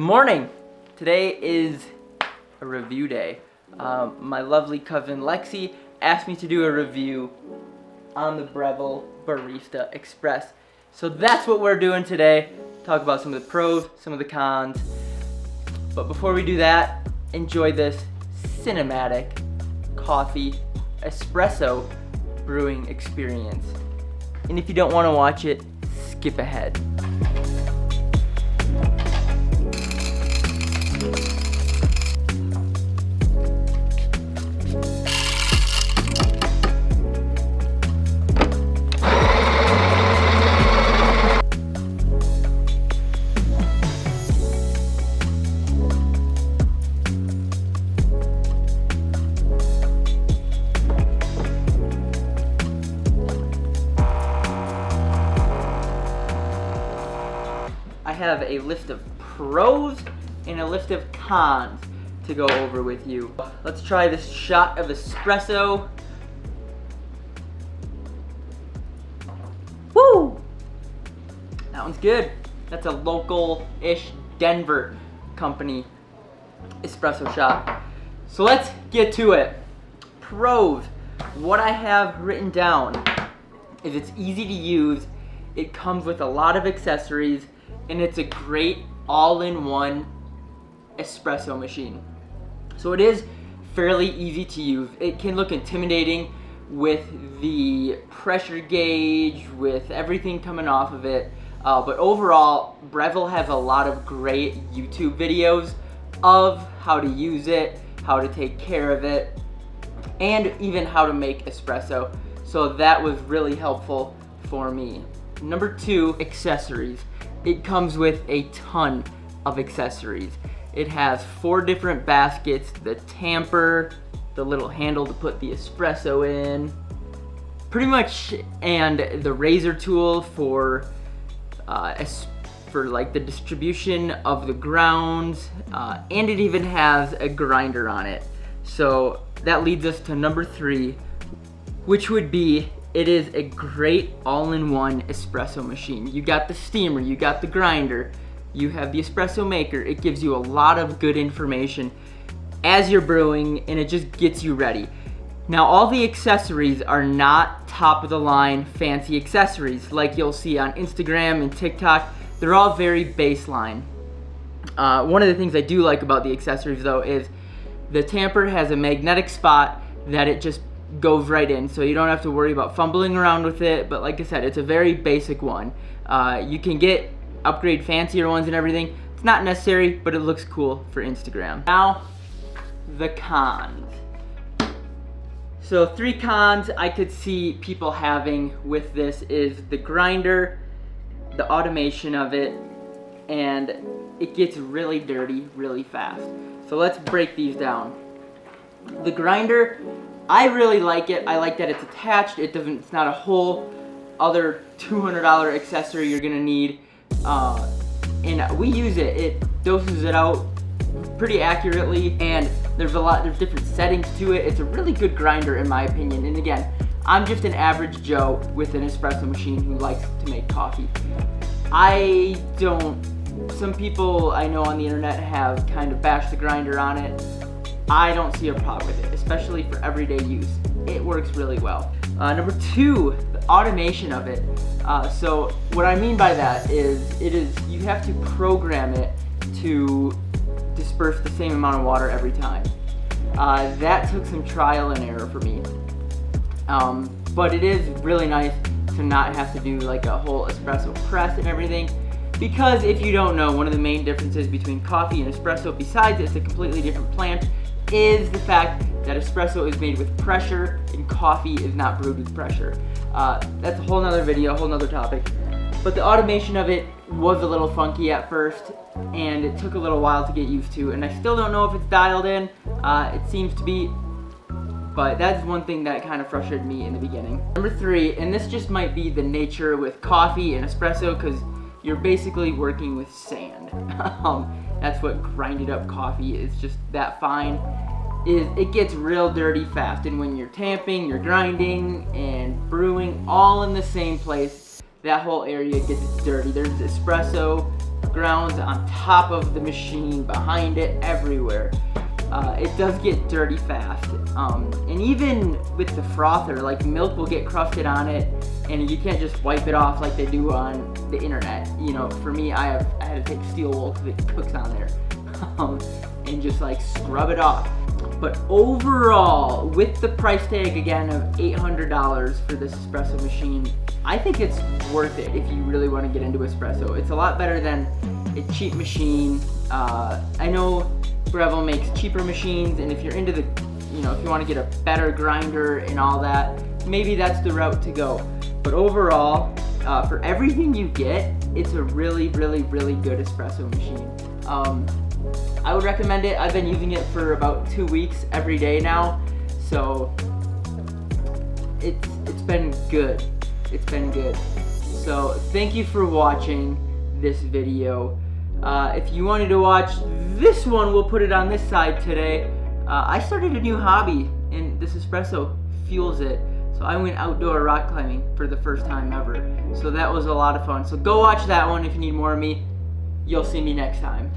Morning! Today is a review day. My lovely cousin Lexi asked me to do a review on the Breville Barista Express. So that's what we're doing today. Talk about some of the pros, some of the cons. But before we do that, enjoy this cinematic coffee espresso brewing experience. And if you don't want to watch it, skip ahead. I have a list of pros and a list of cons to go over with you. Let's try this shot of espresso. Woo! That one's good. That's a local-ish Denver company espresso shot. So let's get to it. Pros. What I have written down is it's easy to use, it comes with a lot of accessories, and it's a great all-in-one espresso machine. So it is fairly easy to use. It can look intimidating with the pressure gauge, with everything coming off of it. But overall, Breville has a lot of great YouTube videos of how to use it, how to take care of it, and even how to make espresso. So that was really helpful for me. Number 2, accessories. It comes with a ton of accessories. It has 4 different baskets, the tamper, the little handle to put the espresso in, pretty much, and the razor tool for like the distribution of the grounds, and it even has a grinder on it. So that leads us to number 3, which would be it is a great all-in-one espresso machine. You got the steamer, you got the grinder, you have the espresso maker. It gives you a lot of good information as you're brewing, and it just gets you ready. Now, all the accessories are not top-of-the-line fancy accessories like you'll see on Instagram and TikTok. They're all very baseline. One of the things I do like about the accessories, though, is the tamper has a magnetic spot that it just goes right in, so you don't have to worry about fumbling around with it. But like I said, it's a very basic one. You can upgrade fancier ones and everything. It's not necessary, but it looks cool for Instagram. Now, the cons. So 3 cons I could see people having with this is the grinder, the automation of it, and it gets really dirty really fast. So let's break these down. The grinder, I really like it. I like that it's attached. It's not a whole other $200 accessory you're gonna need. And we use it. It doses it out pretty accurately, and there's different settings to it. It's a really good grinder in my opinion. And again, I'm just an average Joe with an espresso machine who likes to make coffee. Some people I know on the internet have kind of bashed the grinder on it. I don't see a problem with it, especially for everyday use. It works really well. Number 2, the automation of it. So what I mean by that is you have to program it to disperse the same amount of water every time. That took some trial and error for me. But it is really nice to not have to do like a whole espresso press and everything. Because if you don't know, one of the main differences between coffee and espresso, besides it's a completely different plant, is the fact that espresso is made with pressure and coffee is not brewed with pressure. That's a whole nother video, a whole nother topic. But the automation of it was a little funky at first, and it took a little while to get used to, and I still don't know if it's dialed in. It seems to be, but that's one thing that kind of frustrated me in the beginning. Number 3, and this just might be the nature with coffee and espresso, because you're basically working with sand. That's what grinded up coffee is, just that fine. It gets real dirty fast, and when you're tamping, you're grinding, and brewing all in the same place, that whole area gets dirty. There's espresso grounds on top of the machine, behind it, everywhere. It does get dirty fast. And even with the frother, like milk will get crusted on it, and you can't just wipe it off like they do on the internet. You know, for me, I had to take steel wool because it cooks on there, and just like scrub it off. But overall, with the price tag again of $800 for this espresso machine, I think it's worth it if you really want to get into espresso. It's a lot better than a cheap machine. I know Breville makes cheaper machines, and if you're into the, you know, if you want to get a better grinder and all that, maybe that's the route to go. But overall, for everything you get, it's a really, really, really good espresso machine. I would recommend it. I've been using it for about 2 weeks every day now, so it's been good. It's been good. So thank you for watching this video. If you wanted to watch this one, we'll put it on this side today. I started a new hobby, and this espresso fuels it. So I went outdoor rock climbing for the first time ever. So that was a lot of fun. So go watch that one if you need more of me. You'll see me next time.